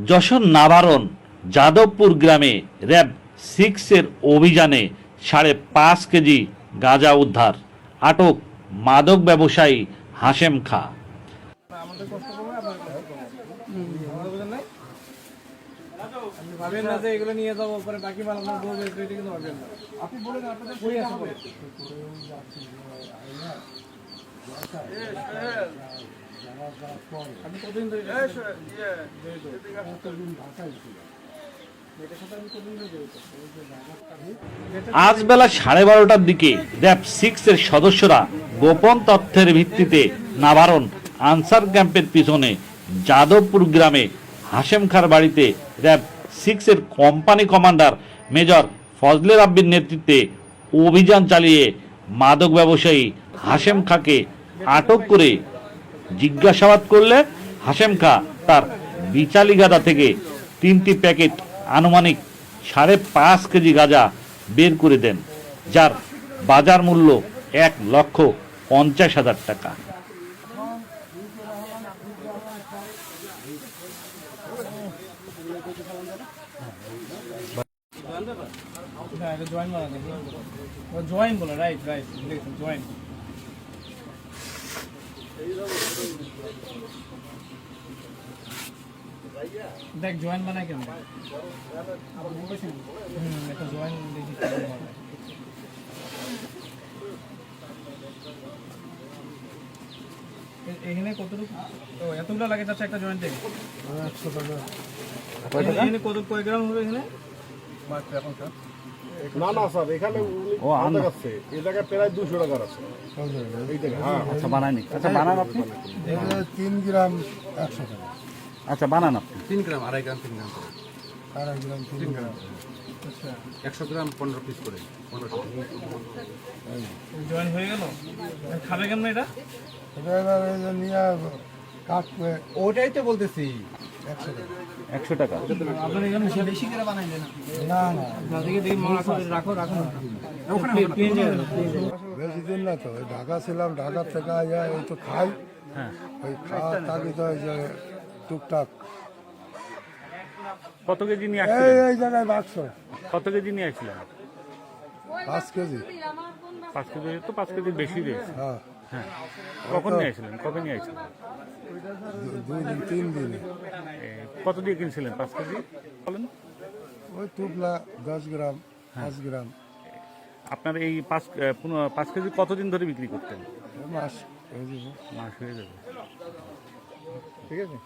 যশোর নাভারণ যাদবপুর গ্রামে র্যাব 6 এর অভিযানে 5.5 কেজি গাঁজা উদ্ধার, আটক মাদক ব্যবসায়ী হাশেম খা। ভাবেন না যে এগুলো নিয়ে যাবো পরে বাকি মাল আপনার বউ বেচবে, এটা কিন্তু ভাবেন না। আপনি বলেন আপনাদের বই আছে বলে। আপনি কতদিন ধরে আজ বেলা 12:30টার দিকে র্যাব 6 এর সদস্যরা গোপন তথ্যের ভিত্তিতে নাভারণ আনসার ক্যাম্পের পিছনে যাদবপুর গ্রামে হাশেম খার বাড়িতে র্যাব 6 এর কোম্পানি কমান্ডার মেজর ফজলে রাব্বির নেতৃত্বে অভিযান চালিয়ে মাদক ব্যবসায়ী হাশেম খাকে আটক করে জিজ্ঞাসাবাদ করলে হাশেম খা তার বিচালি গাঁজা থেকে 3টি প্যাকেট আনুমানিক 5.5 কেজি গাঁজা বের করে দেন, যার বাজার মূল্য 1,50,000 টাকা। জয়েন বলে, রাইট রাইট, জয়েন। দেখ জয়েন বানায় কেমন, একটা জয়েন দেখি এখানে কতটুকু এতগুলো লাগে যাচ্ছে একটা জয়েন্ট থেকে 100 টাকা। এখানে কত কয় গ্রাম হবে এখানে? না না স্যার, এখানে আছে এই জায়গায় প্রায় 200 টাকার আছে এই জায়গায়। হ্যাঁ আচ্ছা বানাইনি, আচ্ছা বানান আপনি। 3 গ্রাম 100 টাকা। আচ্ছা বানান আপনি। 3 গ্রাম, 2.5 গ্রাম, 3 গ্রাম করে, 2.5 গ্রাম 3 গ্রাম। আচ্ছা 100 গ্রাম 15 পিস করে, 15 জয়েন হয়ে গেল। খাবে কেমন এটা? এবার এই যে নিয়ে কাটবে, ওটাই তো বলতেছি। 100 টাকা। আপনার এখানে বেশি করে বানাইলেন না না দেখি দেখি রাখো রাখো বেশি দিন না তো, ঢাকা ছিলাম, ঢাকা থেকে আয়া এই তো খাই, হ্যাঁ, ওই খাওয়া থাকি তো এই যে টুকটাক। কত কেজি নিয়ে এই আসছিলেন? এই জায়গায় বাক্স কত কেজি নিয়ে আসছিলেন? 5 কেজি। 5 কেজি তো 5 কেজি বেশি রয়েছে। হ্যাঁ হ্যাঁ, কখন নিয়ে আসছিলেন? কবে নিয়ে আসছিলেন? 2 দিন 3 দিন। কত দিয়ে কিনছিলেন 5 কেজি বলেন? ওই টুকলা 10 গ্রাম 5 গ্রাম। আপনার এই 5 কেজি কতদিন ধরে বিক্রি করতেন? মাস হয়ে যাবে। মাস হয়ে যাবে। ঠিক আছে।